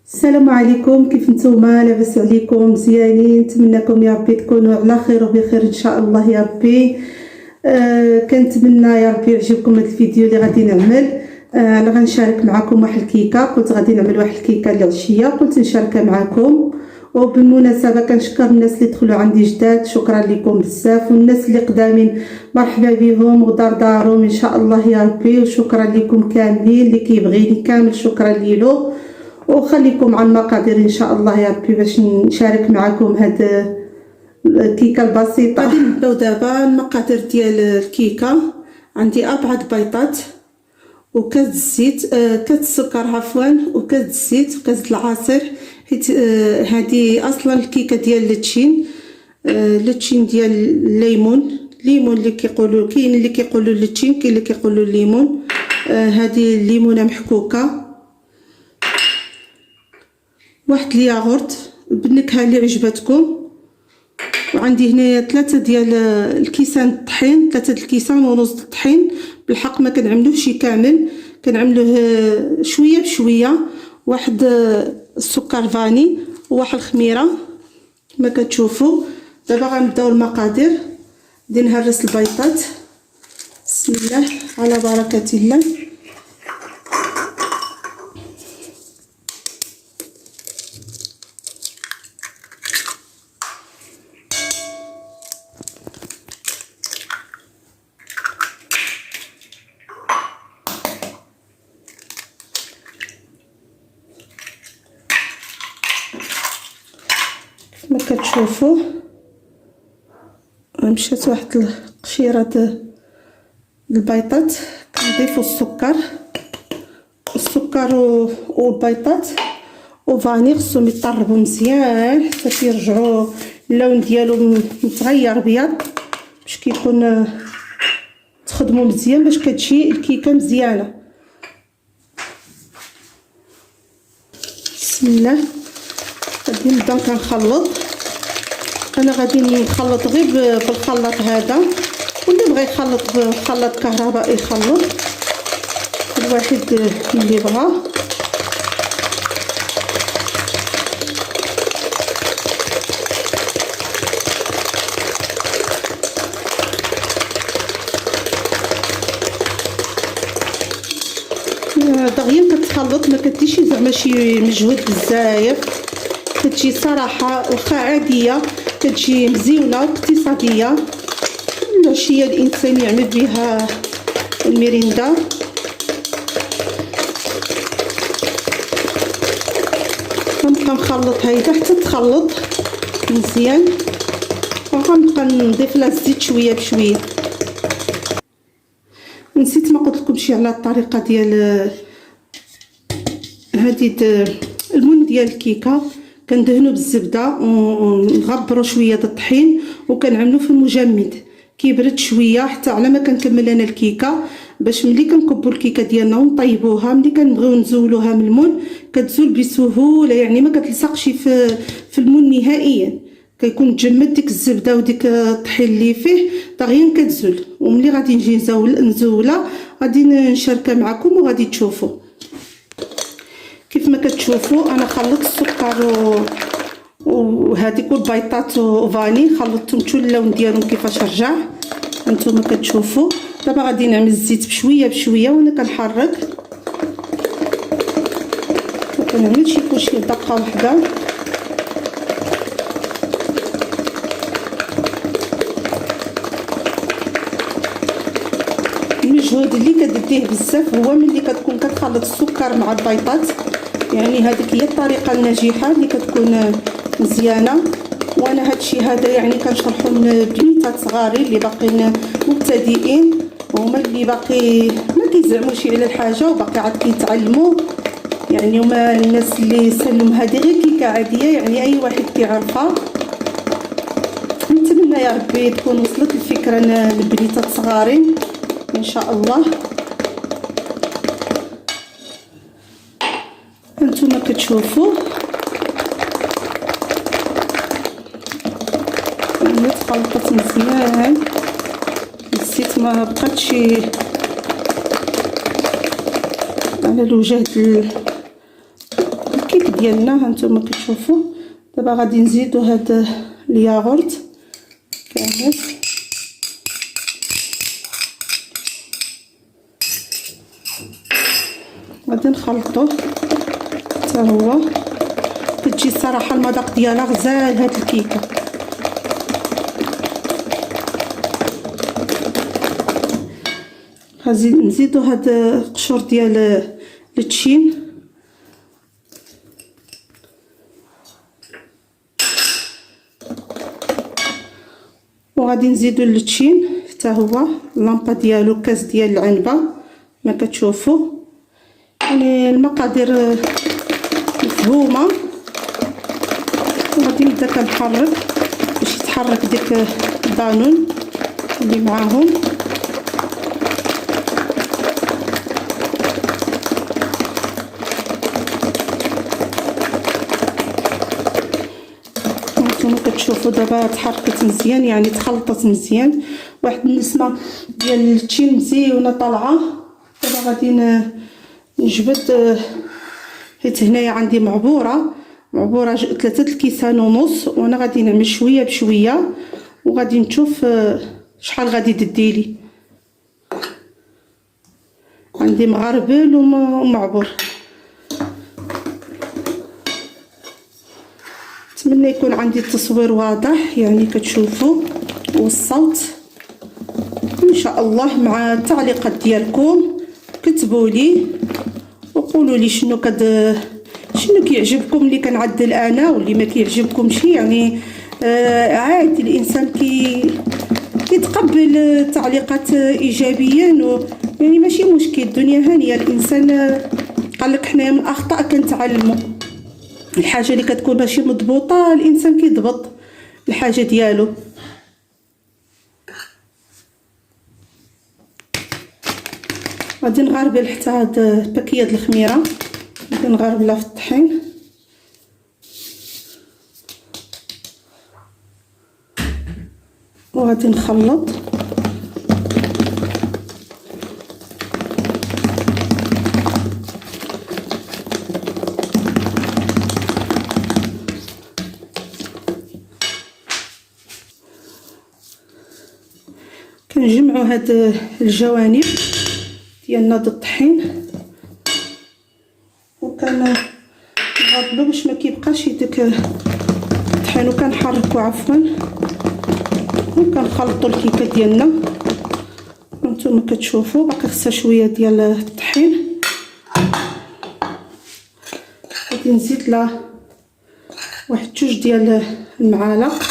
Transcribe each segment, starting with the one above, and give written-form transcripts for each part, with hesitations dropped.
السلام عليكم، كيف نتوما؟ لاباس عليكم؟ مزيانين؟ نتمنىكم يا ربي تكونوا على خير وبخير ان شاء الله يا ربي. كنتمنى يا ربي يعجبكم هذا الفيديو اللي غادي نعمل. انا غنشارك معكم واحد الكيكه، قلت غادي نعمل واحد الكيكه للعشيه، قلت نشاركها معكم. وبالمناسبه كنشكر الناس اللي دخلوا عندي جداد، شكرا لكم بزاف، والناس اللي قدامين مرحبا بهم ودار ان شاء الله يا ربي. وشكرا لكم كاملين، اللي كيبغيني كامل شكرا ليلو. وخليكم على المقادير ان شاء الله يا ربي باش نشارك معكم هاد الكيكه البسيطه. غادي نبداو دابا. المقادير ديال الكيكه: عندي 4 بيضات وكاس الزيت، كاس السكر عفوا، وكاس الزيت وكاس العصير، حيت هذه اصلا الكيكه ديال اللتشين، اللتشين ديال الليمون اللي كيقولوا، كاين اللي كيقولوا اللتشين، كاين اللي كيقولوا الليمون. هذه الليمونه محكوكه، واحد الياغورت بالنكهه اللي عجبتكم، وعندي هنايا 3 ديال الكيسان الطحين، 3 الكيسان ونص الطحين. بالحق ما كنعملوهش كامل، كنعملوه شويه بشويه. واحد السكر فاني وواحد الخميره كما كتشوفوا. دابا غنبداو المقادير. غادي نهرس البيضات، بسم الله على بركه الله. كما كتشوفوا مشات واحد القشيره د البيضات. كنضيفوا السكر والبيضات وفاني، خصهم يطربوا مزيان حتى كيرجعوا اللون ديالو متغير بيض، باش كيكون تخدموا مزيان باش كتجي الكيكه مزيانه. بسم الله. غادي نبدا كنخلط. انا غادي نخلط غير بالخلاط هذا، واللي بغى يخلط بخلاط كهربائي يخلط، كل واحد اللي بغى. دغيا كتخلط، ما كديرش زعما شي مجهود بزاف، كتجي صراحه واخا عاديه، كتجي مزيونه واقتصاديه العشيه الانسان يعمل بها الميريندا. غنبقى نخلط هيدا حتى تخلط مزيان، وغنبقى نضيف لها الزيت شويه بشويه. نسيت ما قلت لكمش على الطريقه ديال هذه المن ديال الكيكه. كندهنوا بالزبده ونغبروا شويه د الطحين وكنعملوا في المجمد، كيبرد شويه حتى على ما كنكمل انا الكيكه، باش ملي كنكبوا الكيكه ديالنا ونطيبوها، ملي كنبغيو نزولوها من المن كتزول بسهوله، يعني ما كتلصقش في المن نهائيا، كيكون تجمد ديك الزبده وديك الطحين اللي فيه دغيا كتزول. وملي غادي نجي نزولها غادي نشاركها معكم وغادي تشوفوا. كيف ما كتشوفوا انا خلطت السكر وهذيك والبيضات وفاني، خلطتهم شو اللون ديالهم كيفاش رجع انتما كتشوفوا. دابا غادي نعمل الزيت بشويه بشويه وانا كنحرك، ما كنعملش يكون شي دقه واحده. المجهود اللي كديريه بزاف هو ملي كتكون كتخلط السكر مع البيضات، يعني هذيك هي الطريقه الناجحه اللي كتكون مزيانه. وانا هادشي هذا يعني كنشرحو لبنيتات صغاري اللي باقيين مبتدئين، هما اللي باقي ما كيزعموش على الحاجه وباقي عاد كيتعلموا، يعني هما الناس اللي سالهم هذه غير كيكه عاديه، يعني اي واحد كيعرفها. نتمنى يا ربي تكون وصلت الفكره للبنيتات صغارين ان شاء الله. انتما كتشوفوا انا تخلطت مزيان، الزيت ما بقاتش على الوجه الكيك ديالنا. هانتوما كتشوفوا دابا غادي نزيدو هاد الياغورت كامل. غادي نخلطوه حتى هو. كتجي الصراحه المذاق ديالها غزال هاد الكيكه. غادي نزيدو هاد قشور ديال التشين وغادي نزيدو التشين حتى هو. اللامبه ديالو كاس ديال العنبه ما كتشوفوا. يعني المقادير مفهومه. وغادي نبدا كنحرك باش يتحرك ديك الدانون اللي معاهم. هانتوما كتشوفوا دابا تحركت مزيان، يعني تخلطت مزيان. واحد النسمه ديال التشين مزيونه طالعه. دابا غادي نجبد حيت هنايا عندي معبوره 3 الكيسان ونص، وانا غادي نعمل شويه بشويه وغادي نشوف شحال غادي تديلي. عندي مغربل ومعبور. نتمنى يكون عندي التصوير واضح، يعني كتشوفوا والصوت ان شاء الله. مع التعليقات ديالكم كتبوا لي وقولوا لي شنو كيعجبكم اللي كنعدل انا واللي ما كيعجبكمش. يعني عادي الانسان كيتقبل تعليقات ايجابيا يعني ماشي مشكل. الدنيا هانيه. الانسان قالك حنايا من الاخطاء كنتعلموا. الحاجه اللي كتكون ماشي مضبوطه الانسان كيضبط الحاجه ديالو. غادي نغربل حتى هاد باكيه د الخميره. غادي نغربلها في الطحين وغادي نخلط. كنجمعوا هاد الجوانب ديالنا د الطحين وكنغربلو باش ما كيبقاش داك الطحين، وكنحركو عفوا وكنخلطوا الكيكه ديالنا. هانتوما كتشوفوا باقي خصها شويه ديال الطحين. غادي نزيد لها واحد 2 ديال المعالق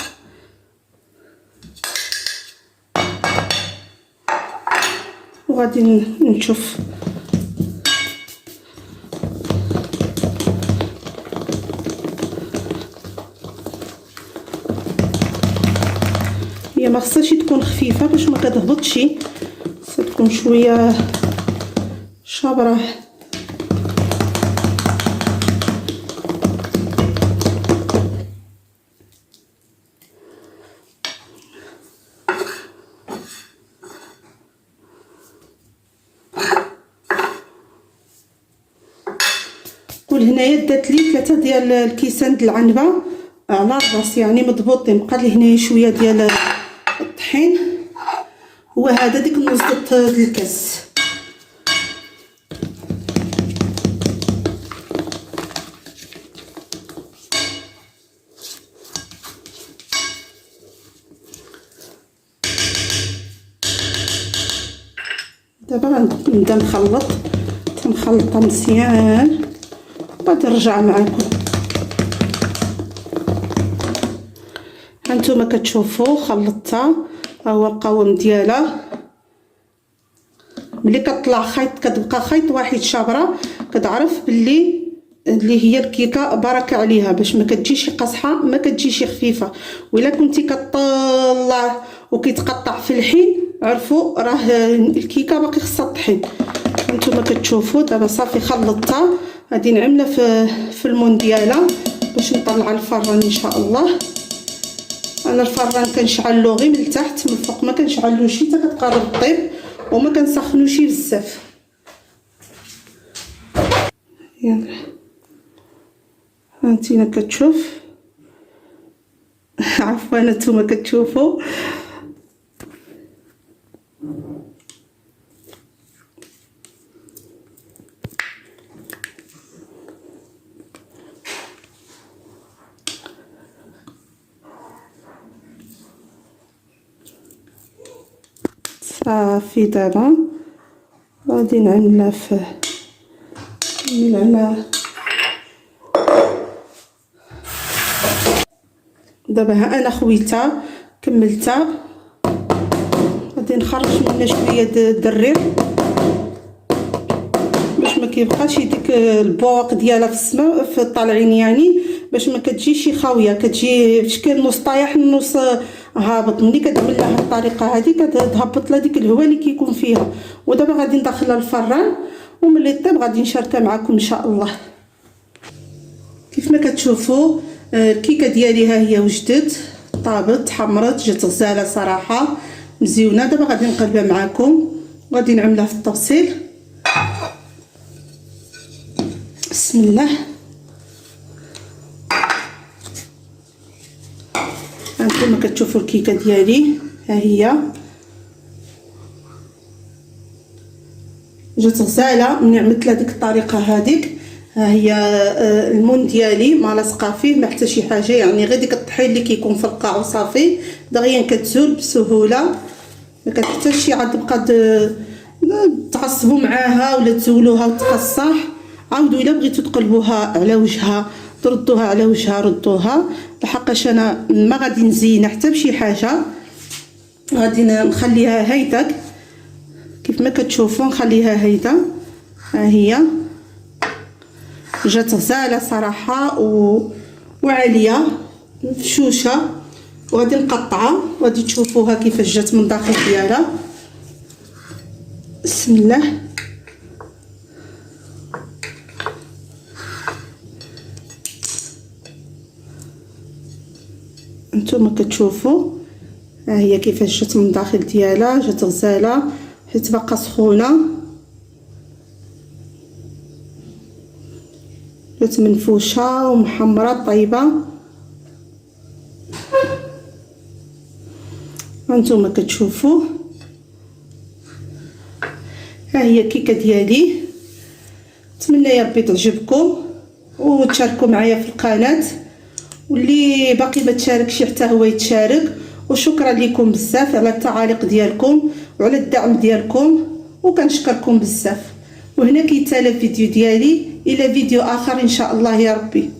وغادي نشوف. هي ما خصهاش تكون خفيفه باش ما كتهبطش، خصها تكون شويه شابره. هنايا دات لي 3 ديال الكيسان د العنبه على الراس، يعني مضبوطين. بقى لي هنايا شويه ديال الطحين. هو هذا ديك النص د الكاس. دابا غنبدا نخلطها مزيان. غادي نرجع معكم. هانتوما كتشوفوا خلطتها، ها هو القوام ديالها. ملي كطلع خيط كتبقى خيط واحد شابره، كتعرف باللي اللي هي الكيكه بركه عليها، باش ما كتجيش قاصحه ما كتجيش خفيفه. وإلا كنتي كطلع وكيتقطع في الحين عرفوا راه الكيكه باقي خصها الطحين. هانتوما كتشوفوا دابا صافي خلطتها. غادي نعملها في المون ديالها باش نطلع الفران ان شاء الله. انا الفران كنشعلو غير من التحت، من الفوق ما كنشعلوش حتى كتقرب طيب، وما كنسخنوش بزاف. يلا هانتينا كتشوف عفوا نتوما كتشوفوا صافي. دابا غادي نعملها في دابا ها انا خويتها كملتها. غادي نخرج منها شويه الريق باش ما كيبقاش ديك البواق ديالها في السماء في الطالعين، يعني باش ما كتجيش خاويه، كتجي بشكل نص طايح نص هابط. ملي كتعمل لها الطريقه هذه كتهبط لها ديك الهواء اللي كيكون فيها. ودابا غادي ندخلها الفران وملي طيب غادي نشاركها معكم ان شاء الله. كيف ما كتشوفوا الكيكه ديالي ها هي وجدت، طابت، حمرت، جات غزاله صراحه مزيونه. دابا غادي نقلبها معكم وغادي نعملها في التفصيل. بسم الله. هانتوما كتشوفوا الكيكه ديالي ها هي جات غزاله. ملي عملت لها ديك الطريقه هذيك، ها هي المون ديالي ما لاصقه فيه ما حتى شي حاجه، يعني غير ديك الطحين اللي كيكون في القاع وصافي، دغيا كتزول بسهوله، ما كتحتاجش عاد تبقى تعصبوا معاها ولا تزولوها وتقصح. عاودوا الا بغيتوا تقلبوها على وجهها تردوها على وجهها ردوها، لحقاش انا ما غادي نزينها حتى بشي حاجه، غادي نخليها هيداك كيف ما كتشوفوا، نخليها هيدا. ها هي جات غزاله صراحه وعاليه مفشوشه. وغادي نقطعها وغادي تشوفوها كيفاش جات من الداخل ديالها. بسم الله. انتم كتشوفوا ها هي كيفاش جات من الداخل ديالها، جات غزاله حيت باقا سخونه، جات منفوشه ومحمره طيبه. هانتوما كتشوفوا ها هي الكيكه ديالي. نتمنى يا ربي تعجبكم وتشاركوا معايا في القناه، واللي باقي ما تشاركش حتى هو يتشارك. وشكرا لكم بزاف على التعاليق ديالكم وعلى الدعم ديالكم، وكنشكركم بزاف. وهنا كيتالى الفيديو ديالي الى فيديو اخر ان شاء الله يا ربي.